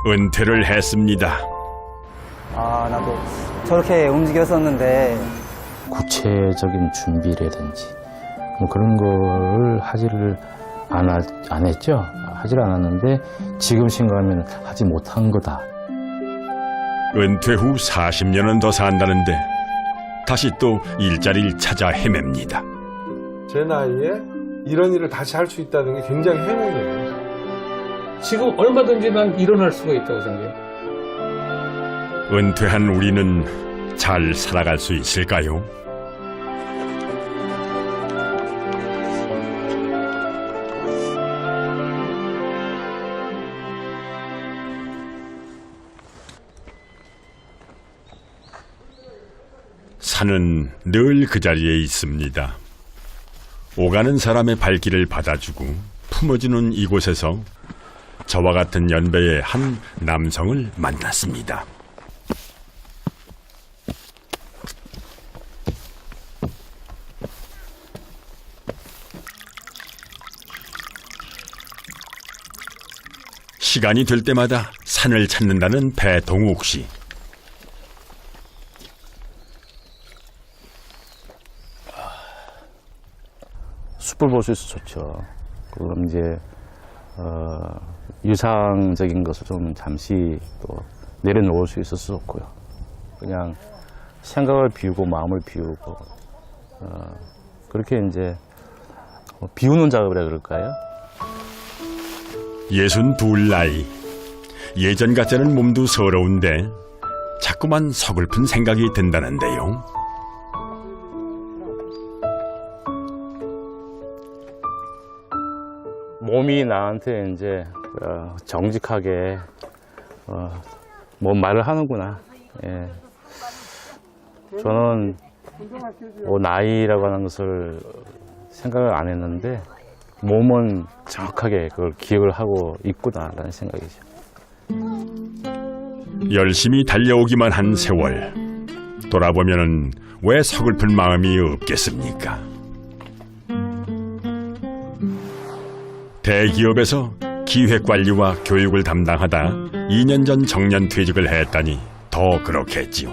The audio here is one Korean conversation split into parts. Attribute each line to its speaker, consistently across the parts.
Speaker 1: 은퇴를 했습니다.
Speaker 2: 아, 나도 저렇게 움직였었는데.
Speaker 3: 구체적인 준비라든지 뭐 그런 거를 하지를 안 했죠. 하지를 않았는데 지금 생각하면 하지 못한 거다.
Speaker 1: 은퇴 후 40년은 더 산다는데 다시 또 일자리를 찾아 헤맵니다.
Speaker 4: 제 나이에 이런 일을 다시 할 수 있다는 게 굉장히 행운이에요.
Speaker 5: 지금 얼마든지 난 일어날 수가 있다고 생각해요.
Speaker 1: 은퇴한 우리는 잘 살아갈 수 있을까요? 산은 늘 그 자리에 있습니다. 오가는 사람의 발길을 받아주고 품어주는 이곳에서 저와 같은 연배의 한 남성을 만났습니다. 시간이 될 때마다 산을 찾는다는 배동욱 씨.
Speaker 3: 숲을 볼 수 있어서 좋죠. 그럼 이제 유상적인 것을 좀 잠시 또 내려놓을 수 있어서 좋고요. 그냥 생각을 비우고 마음을 비우고 그렇게 이제 비우는 작업이라 그럴까요?
Speaker 1: 62 나이. 예전 같지는 몸도 서러운데 자꾸만 서글픈 생각이 든다는데요.
Speaker 3: 몸이 나한테 이제 정직하게 뭔 말을 하는구나. 예. 저는 나이라고 하는 것을 생각을 안 했는데 몸은 정확하게 그걸 기억을 하고 있구나라는 생각이죠.
Speaker 1: 열심히 달려오기만 한 세월. 돌아보면은 왜 서글픈 마음이 없겠습니까? 대기업에서 기획관리와 교육을 담당하다 2년 전 정년퇴직을 했다니 더 그렇겠지요.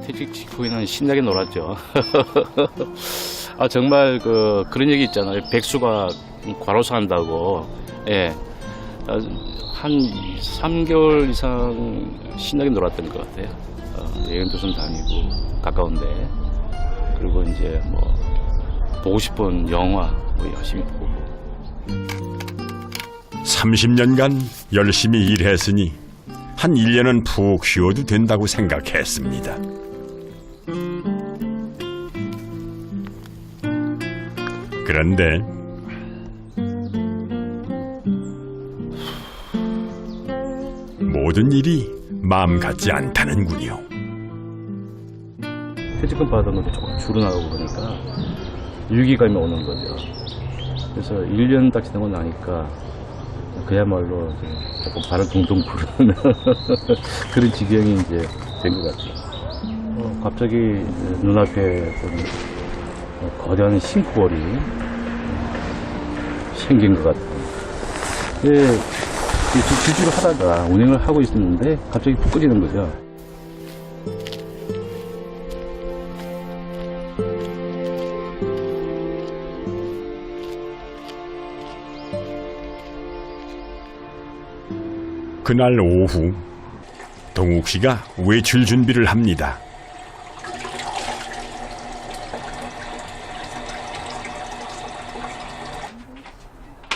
Speaker 3: 퇴직 직후에는 신나게 놀았죠. 정말 그런 얘기 있잖아요. 백수가 과로사 한다고. 예. 한 3개월 이상 신나게 놀았던 것 같아요. 여행도 좀 다니고 가까운데. 그리고 이제 뭐 보고 싶은 영화 열심히 보고.
Speaker 1: 30년간 열심히 일했으니 한 1년은 푹 쉬어도 된다고 생각했습니다. 그런데 모든 일이 마음 같지 않다는군요.
Speaker 3: 퇴직금 받은 것도 조금 줄어나가고 그러니까 위기감이 오는 거죠. 그래서 1년 딱 지나고 나니까 그야말로 조금 발을 둥둥 구르는 그런 지경이 이제 된 것 같아요. 갑자기 눈앞에 거대한 싱크홀이 생긴 것 같아요. 질주를 하다가 운행을 하고 있었는데 갑자기 푹 꺼지는 거죠.
Speaker 1: 그날 오후 동욱 씨가 외출 준비를 합니다.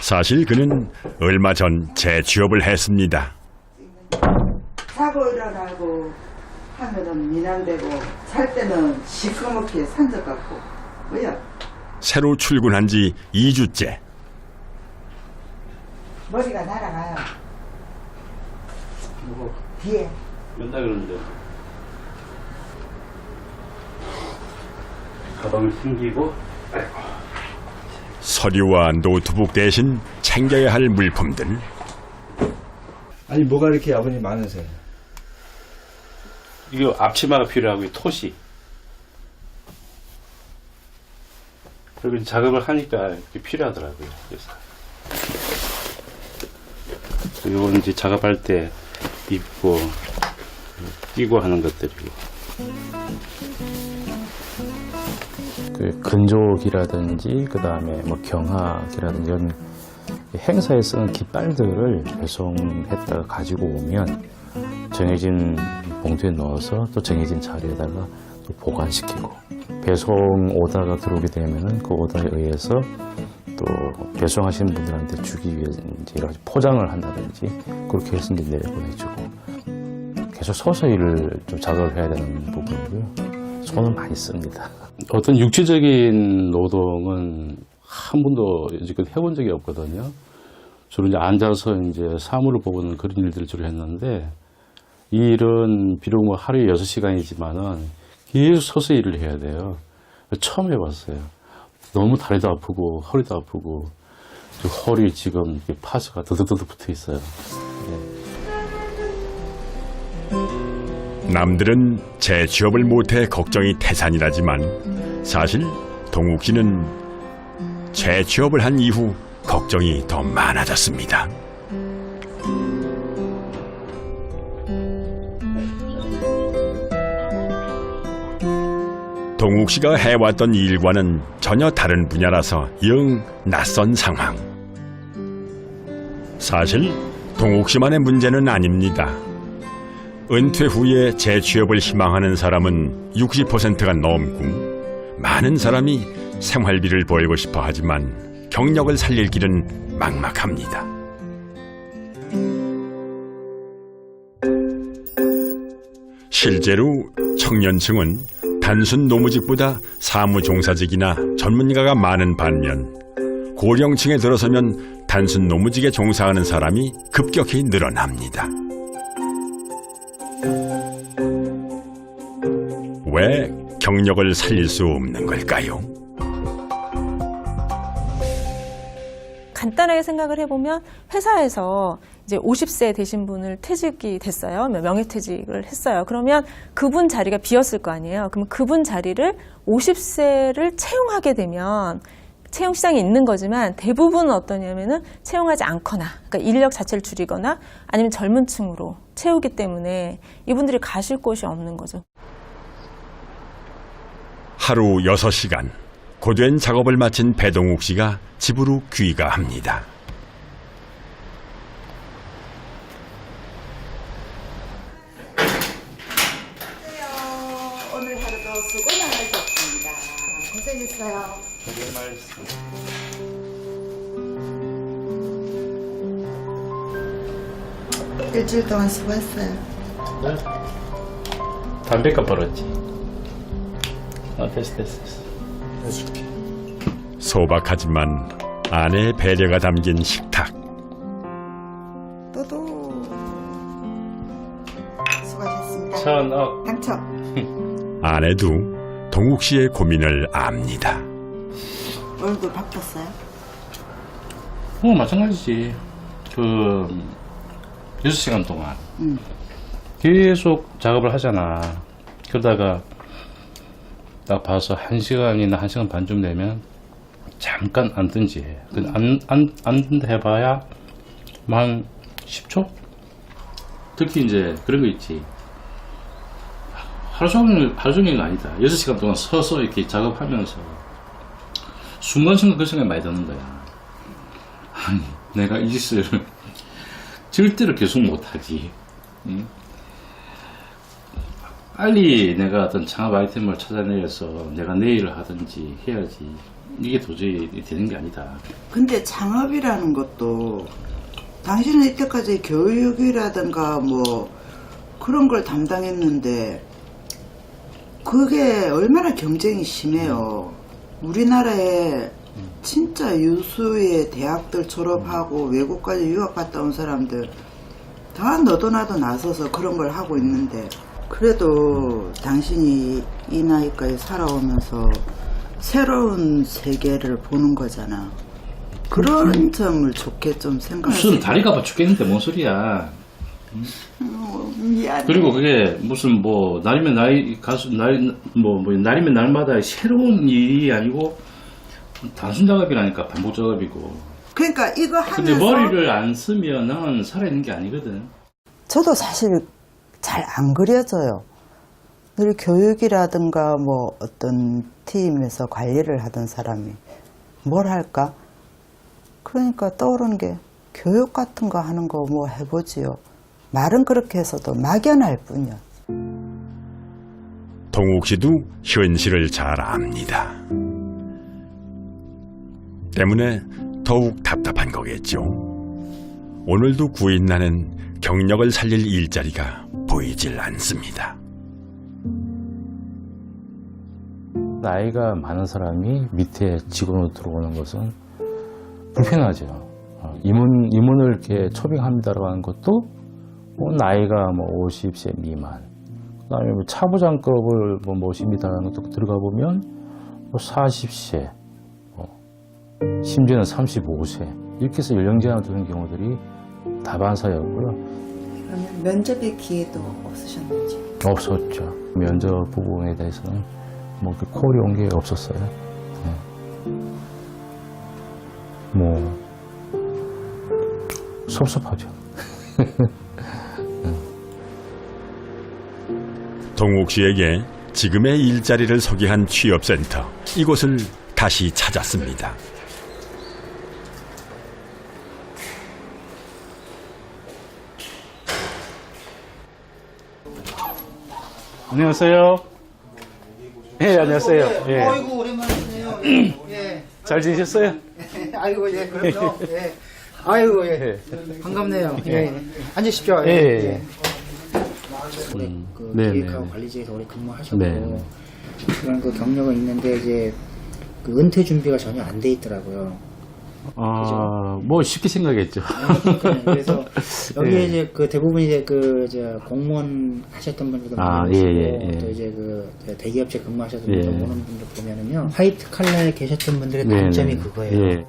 Speaker 1: 사실 그는 얼마 전 재취업을 했습니다.
Speaker 6: 자고 일어나고 하면은 미남되고 살 때는 시커멓게 산적 같고 뭐야?
Speaker 1: 새로 출근한 지 2주째.
Speaker 6: 머리가 날아가요. 뒤에.
Speaker 3: 맨날 그러는데 가방을 챙기고
Speaker 1: 서류와 노트북 대신 챙겨야 할 물품들.
Speaker 7: 아니 뭐가 이렇게 아버님 많으세요?
Speaker 3: 이거 앞치마가 필요하고 토시. 그리고 이제 작업을 하니까 이게 필요하더라고요. 그래서 이건 이제 작업할 때 입고 끼고 하는 것들이고 그 근족이라든지 그 다음에 뭐 경학이라든지 이런 행사에 쓰는 깃발들을 배송했다가 가지고 오면 정해진 봉투에 넣어서 또 정해진 자리에다가 또 보관시키고 배송 오다가 들어오게 되면은 그 오다에 의해서 또 배송하신 분들한테 주기 위해 이제 여러 가지 포장을 한다든지 그렇게 해서 이제 내보내주고 계속 서서 일을 좀 작업을 해야 되는 부분이고요. 손은 많이 씁니다. 어떤 육체적인 노동은 한 번도 지금 해본 적이 없거든요. 주로 이제 앉아서 이제 사물을 보고는 그런 일들을 주로 했는데 이 일은 비록 뭐 하루에 6시간이지만은 계속 서서 일을 해야 돼요. 처음 해봤어요. 너무 다리도 아프고 허리도 아프고 허리 지금 파스가 드드드드 붙어 있어요.
Speaker 1: 남들은 재취업을 못해 걱정이 태산이라지만 사실 동욱 씨는 재취업을 한 이후 걱정이 더 많아졌습니다. 동욱 씨가 해왔던 일과는 전혀 다른 분야라서 영 낯선 상황. 사실 동욱 씨만의 문제는 아닙니다. 은퇴 후에 재취업을 희망하는 사람은 60%가 넘고 많은 사람이 생활비를 벌고 싶어 하지만 경력을 살릴 길은 막막합니다. 실제로 청년층은 단순 노무직보다 사무종사직이나 전문가가 많은 반면 고령층에 들어서면 단순 노무직에 종사하는 사람이 급격히 늘어납니다. 왜 경력을 살릴 수 없는 걸까요?
Speaker 8: 간단하게 생각을 해보면 회사에서 이제 50세 되신 분을 퇴직이 됐어요. 명예퇴직을 했어요. 그러면 그분 자리가 비었을 거 아니에요. 그럼 그분 자리를 50세를 채용하게 되면 채용 시장이 있는 거지만 대부분은 어떠냐면은 채용하지 않거나 그러니까 인력 자체를 줄이거나 아니면 젊은 층으로 채우기 때문에 이분들이 가실 곳이 없는 거죠.
Speaker 1: 하루 6시간 고된 작업을 마친 배동욱 씨가 집으로 귀가합니다.
Speaker 6: 오늘 하루도 수고 많으셨습니다. 고생했어요. 일주일 동안 수고했어요.
Speaker 3: 담배값 벌었지. 됐어.
Speaker 1: 소박하지만 아내의 배려가 담긴 식탁.
Speaker 6: 또도 수고하셨습니다.
Speaker 3: 천억.
Speaker 6: 당첨.
Speaker 1: 아내도 동욱 씨의 고민을 압니다.
Speaker 6: 얼굴 바뀌었어요?
Speaker 3: 마찬가지지. 6시간 동안 계속 작업을 하잖아. 그러다가 딱 봐서 1시간이나 1시간 반쯤 되면 잠깐 앉든지 해. 앉는다 해봐야 한 10초? 특히 이제 그런 거 있지. 하루 종일은 아니다. 6시간 동안 서서 이렇게 작업하면서 순간순간 그 생각이 많이 드는 거야. 아니, 내가 이 짓을 절대로 계속 못하지. 응? 빨리 내가 어떤 창업 아이템을 찾아내서 내가 내일을 하든지 해야지. 이게 도저히 되는 게 아니다.
Speaker 6: 근데 창업이라는 것도 당신은 이때까지 교육이라든가 뭐 그런 걸 담당했는데 그게 얼마나 경쟁이 심해요. 우리나라에 진짜 유수의 대학들 졸업하고 외국까지 유학 갔다 온 사람들 다 너도 나도 나서서 그런 걸 하고 있는데 그래도 당신이 이 나이까지 살아오면서 새로운 세계를 보는 거잖아. 그런 점을 좋게 좀 생각해.
Speaker 3: 무슨 다리가 아파 죽겠는데 뭔 소리야.
Speaker 6: 미안해.
Speaker 3: 그리고 그게 무슨 뭐 날이면 날이면 날마다 새로운 일이 아니고 단순 작업이라니까. 반복 작업이고.
Speaker 6: 그러니까 이거 하면서
Speaker 3: 근데 머리를 안 쓰면은 살아있는 게 아니거든.
Speaker 6: 저도 사실 잘 안 그려져요. 늘 교육이라든가 뭐 어떤 팀에서 관리를 하던 사람이 뭘 할까? 그러니까 떠오르는 게 교육 같은 거 하는 거 뭐 해보지요. 말은 그렇게 해서도 막연할 뿐이야.
Speaker 1: 동욱 씨도 현실을 잘 압니다. 때문에 더욱 답답한 거겠죠. 오늘도 구인나는 경력을 살릴 일자리가 보이질 않습니다.
Speaker 3: 나이가 많은 사람이 밑에 직원으로 들어오는 것은 불편하죠. 임원을 이렇게 초빙합니다라고 하는 것도 나이가 50세 미만, 그다음에 차부장급을 모십니다라는 것도 들어가 보면 40세, 심지어는 35세 이렇게 해서 연령 제한을 두는 경우들이 다반사였고요.
Speaker 6: 그러면 면접의 기회도 없으셨는지?
Speaker 3: 없었죠. 면접 부분에 대해서는 콜이 온 게 없었어요. 섭섭하죠.
Speaker 1: 동욱 씨에게 지금의 일자리를 소개한 취업센터, 이곳을 다시 찾았습니다.
Speaker 3: 안녕하세요. 네, 안녕하세요. 예.
Speaker 2: 아이고 오랜만이네요. 예.
Speaker 3: 잘 지내셨어요?
Speaker 2: 아이고 예 그럼요. 예. 아이고 예. 반갑네요. 예. 앉으십시오.
Speaker 3: 예. 예.
Speaker 9: 그
Speaker 3: 네,
Speaker 9: 기획하고
Speaker 3: 네.
Speaker 9: 관리직에서 오래 근무하셨고
Speaker 3: 네.
Speaker 9: 그런 그 경력은 있는데 이제 그 은퇴 준비가 전혀 안 돼 있더라고요.
Speaker 3: 쉽게 생각했죠.
Speaker 9: 그래서 여기에
Speaker 3: 예.
Speaker 9: 이제 그 대부분 이제 그 저 공무원 하셨던 분들도 많이
Speaker 3: 예,
Speaker 9: 계시고
Speaker 3: 예, 예.
Speaker 9: 또 이제 그 대기업체 근무하셨던
Speaker 3: 예.
Speaker 9: 분들 보는 분들 보면은요 화이트 칼라에 계셨던 분들의
Speaker 3: 네,
Speaker 9: 단점이
Speaker 3: 네.
Speaker 9: 그거예요.
Speaker 3: 예.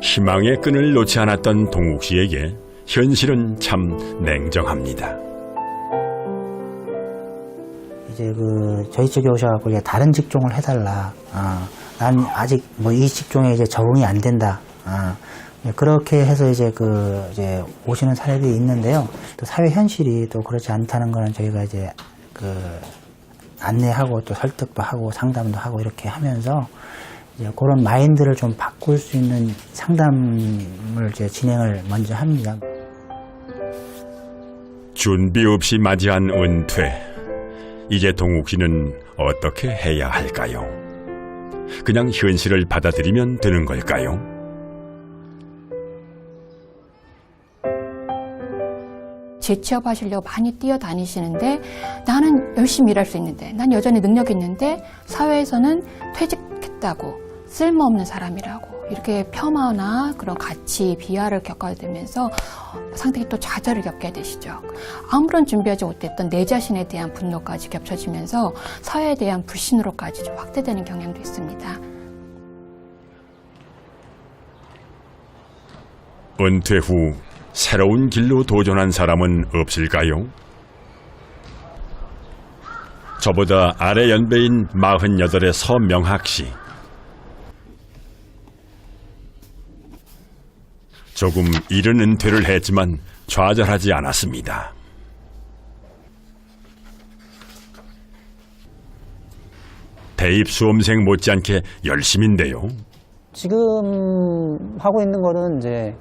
Speaker 1: 희망의 끈을 놓지 않았던 동욱 씨에게 현실은 참 냉정합니다.
Speaker 9: 이제 그 저희 쪽에 오셔갖고 이제 다른 직종을 해달라. 난 아직 뭐 이 직종에 이제 적응이 안 된다. 그렇게 해서 이제 이제 오시는 사례들이 있는데요. 또 사회 현실이 또 그렇지 않다는 거는 저희가 이제 안내하고 또 설득도 하고 상담도 하고 이렇게 하면서 이제 그런 마인드를 좀 바꿀 수 있는 상담을 이제 진행을 먼저 합니다.
Speaker 1: 준비 없이 맞이한 은퇴. 이제 동욱 씨는 어떻게 해야 할까요? 그냥 현실을 받아들이면 되는 걸까요?
Speaker 10: 재취업하시려고 많이 뛰어다니시는데 나는 열심히 일할 수 있는데 난 여전히 능력이 있는데 사회에서는 퇴직했다고 쓸모없는 사람이라고 이렇게 폄하나 그런 가치 비하를 겪어야 되면서 상당히 또 좌절을 겪게 되시죠. 아무런 준비하지 못했던 내 자신에 대한 분노까지 겹쳐지면서 사회에 대한 불신으로까지 좀 확대되는 경향도 있습니다.
Speaker 1: 은퇴 후 새로운 길로 도전한 사람은 없을까요? 저보다 아래 연배인 48의 서명학 씨. 조금 이른 은퇴를 했지만 좌절하지 않았습니다. 대입 수험생 못지않게 열심인데요.
Speaker 2: 지금 하고 있는 거는 이제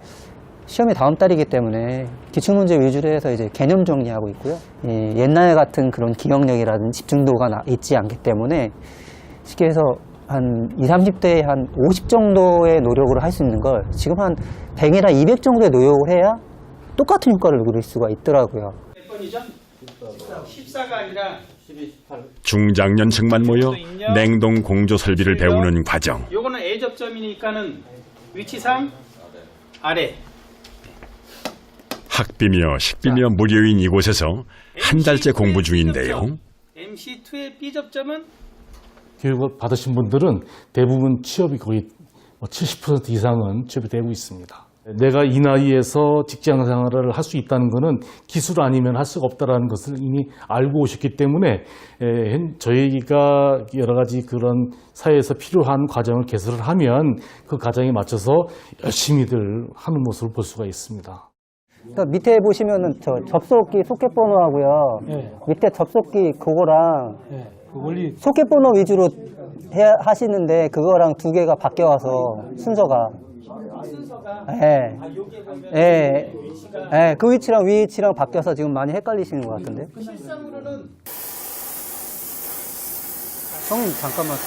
Speaker 2: 시험이 다음 달이기 때문에 기출문제 위주로 해서 이제 개념 정리하고 있고요. 이 옛날 같은 그런 기억력이라든지 집중도가 있지 않기 때문에 쉽게 해서 한 20, 30대에 한 50 정도의 노력으로 할 수 있는 걸 지금 한 100이나 200 정도의 노력을 해야 똑같은 효과를 누릴 수가 있더라고요.
Speaker 11: 몇 번이죠? 14가 아니라
Speaker 1: 중장년층만 모여 냉동 공조 설비를 배우는 과정.
Speaker 11: 요거는 A접점이니까는 위치상 아래.
Speaker 1: 학비며 식비며 무료인 이곳에서 한 달째 공부 중인데요.
Speaker 11: MC2의 B접점은
Speaker 12: 교육을 받으신 분들은 대부분 취업이 거의 70% 이상은 취업이 되고 있습니다. 내가 이 나이에서 직장 생활을 할 수 있다는 것은 기술 아니면 할 수가 없다는 것을 이미 알고 오셨기 때문에 저희가 여러 가지 그런 사회에서 필요한 과정을 개설을 하면 그 과정에 맞춰서 열심히들 하는 모습을 볼 수가 있습니다.
Speaker 2: 그러니까 밑에 보시면은 저 접속기 소켓 번호하고요.
Speaker 5: 예.
Speaker 2: 밑에 접속기 그거랑
Speaker 5: 예. 그 원리
Speaker 2: 소켓 번호 위주로 하시는데 그거랑 두 개가 바뀌어와서 순서가. 예. 예. 예. 그 위치랑 위치랑 바뀌어서 지금 많이 헷갈리시는 것 같은데. 형님 잠깐만.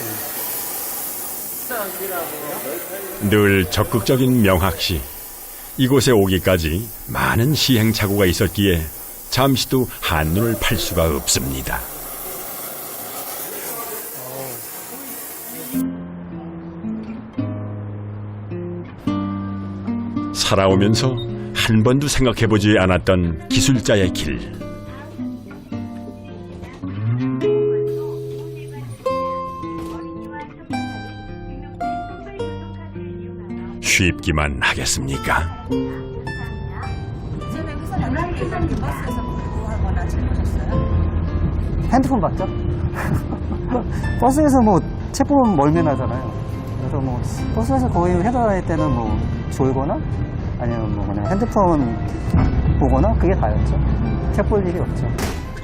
Speaker 1: 늘 적극적인 명학 씨. 이곳에 오기까지 많은 시행착오가 있었기에 잠시도 한눈을 팔 수가 없습니다. 살아오면서 한 번도 생각해보지 않았던 기술자의 길. 쉽기만 하겠습니까?
Speaker 2: 핸드폰 봤죠? 버스에서 뭐 책 보면 멀미나잖아요. 그래서 뭐 버스에서 거의 회사 다닐 때는 뭐 졸거나 아니면 뭐 그냥 핸드폰 보거나 그게 다였죠. 책 볼 일이 없죠.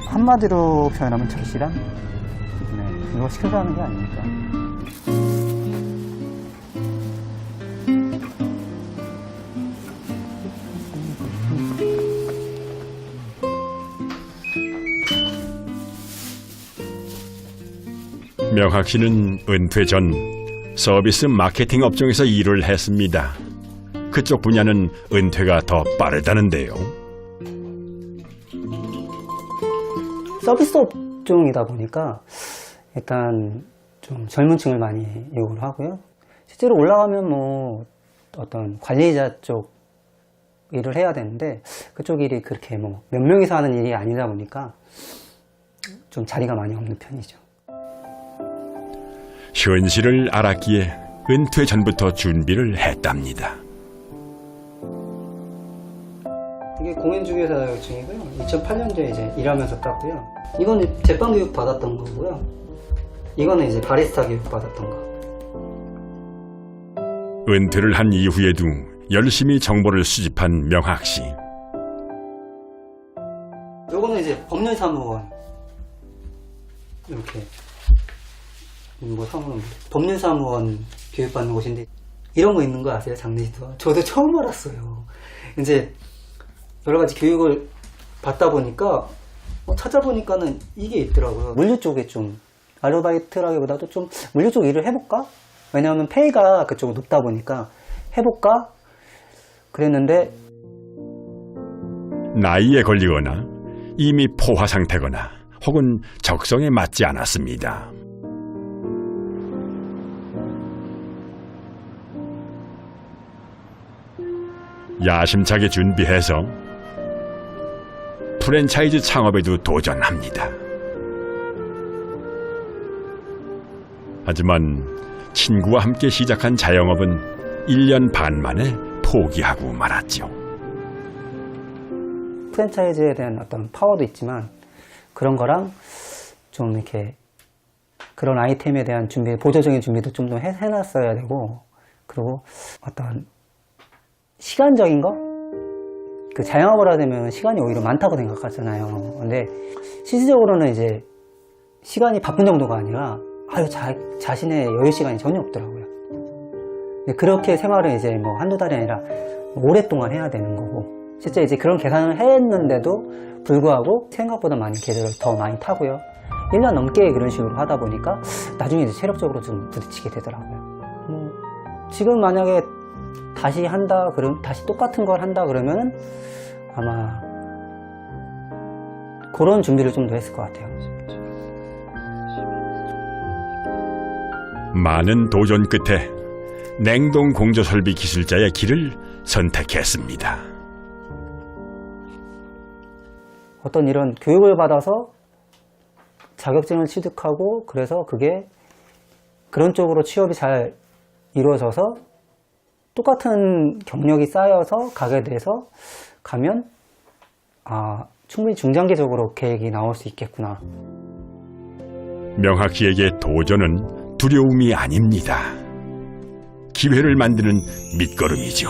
Speaker 2: 한마디로 표현하면 절실함? 네, 이거 시켜서 하는 게 아닙니까?
Speaker 1: 명학 씨는 은퇴 전 서비스 마케팅 업종에서 일을 했습니다. 그쪽 분야는 은퇴가 더 빠르다는데요.
Speaker 2: 서비스 업종이다 보니까 약간 좀 젊은 층을 많이 요구를 하고요. 실제로 올라가면 뭐 어떤 관리자 쪽 일을 해야 되는데 그쪽 일이 그렇게 뭐 몇 명이서 하는 일이 아니다 보니까 좀 자리가 많이 없는 편이죠.
Speaker 1: 현실을 알았기에 은퇴 전부터 준비를 했답니다.
Speaker 2: 이게 공인중개사 자격증이고요. 2008년도에 이제 일하면서 땄고요. 이거는 제빵 교육 받았던 거고요. 이거는 이제 바리스타 교육 받았던 거.
Speaker 1: 은퇴를 한 이후에도 열심히 정보를 수집한 명학 씨.
Speaker 2: 요거는 이제 법률사무원. 이렇게. 뭐 사무원, 법률사무원 교육받는 곳인데 이런 거 있는 거 아세요? 장례식도. 저도 처음 알았어요. 이제 여러 가지 교육을 받다 보니까 찾아보니까는 이게 있더라고요. 물류 쪽에 좀 아르바이트라기보다도 좀 물류 쪽 일을 해볼까? 왜냐하면 페이가 그쪽은 높다 보니까 해볼까? 그랬는데
Speaker 1: 나이에 걸리거나 이미 포화 상태거나 혹은 적성에 맞지 않았습니다. 야심차게 준비해서 프랜차이즈 창업에도 도전합니다. 하지만 친구와 함께 시작한 자영업은 1년 반 만에 포기하고 말았죠.
Speaker 2: 프랜차이즈에 대한 어떤 파워도 있지만 그런 거랑 좀 이렇게 그런 아이템에 대한 준비, 보조적인 준비도 좀 더 해놨어야 되고, 그리고 어떤 시간적인 거? 그 자영업을 하려면 시간이 오히려 많다고 생각하잖아요. 근데 실질적으로는 이제 시간이 바쁜 정도가 아니라 자신의 여유 시간이 전혀 없더라고요. 근데 그렇게 생활을 이제 뭐 한두 달이 아니라 오랫동안 해야 되는 거고, 실제 이제 그런 계산을 했는데도 불구하고 생각보다 많이 계절을 더 많이 타고요. 1년 넘게 그런 식으로 하다 보니까 나중에 이제 체력적으로 좀 부딪히게 되더라고요. 뭐 지금 만약에 다시 한다, 그럼 다시 똑같은 걸 한다 그러면 아마 그런 준비를 좀 더 했을 것 같아요.
Speaker 1: 많은 도전 끝에 냉동 공조 설비 기술자의 길을 선택했습니다.
Speaker 2: 어떤 이런 교육을 받아서 자격증을 취득하고, 그래서 그게 그런 쪽으로 취업이 잘 이루어져서 똑같은 경력이 쌓여서 가게 돼서 가면 충분히 중장기적으로 계획이 나올 수 있겠구나.
Speaker 1: 명학 씨에게 도전은 두려움이 아닙니다. 기회를 만드는 밑거름이죠.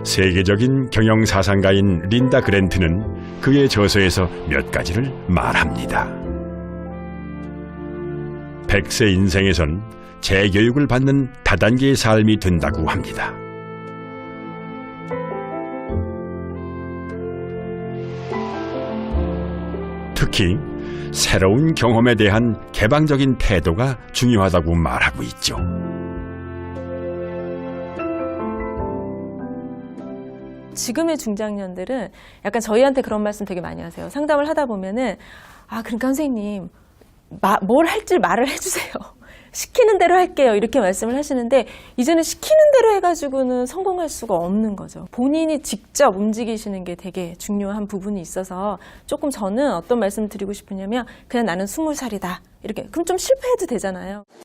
Speaker 1: 세계적인 경영 사상가인 린다 그랜트는 그의 저서에서 몇 가지를 말합니다. 100세 인생에선 재교육을 받는 다단계의 삶이 된다고 합니다. 특히 새로운 경험에 대한 개방적인 태도가 중요하다고 말하고 있죠.
Speaker 8: 지금의 중장년들은 약간 저희한테 그런 말씀 되게 많이 하세요. 상담을 하다 보면은 그러니까 선생님 뭘 할지 말을 해주세요. 시키는 대로 할게요. 이렇게 말씀을 하시는데 이제는 시키는 대로 해가지고는 성공할 수가 없는 거죠. 본인이 직접 움직이시는 게 되게 중요한 부분이 있어서 조금 저는 어떤 말씀을 드리고 싶으냐면 그냥 나는 20살이다. 이렇게 그럼 좀 실패해도 되잖아요.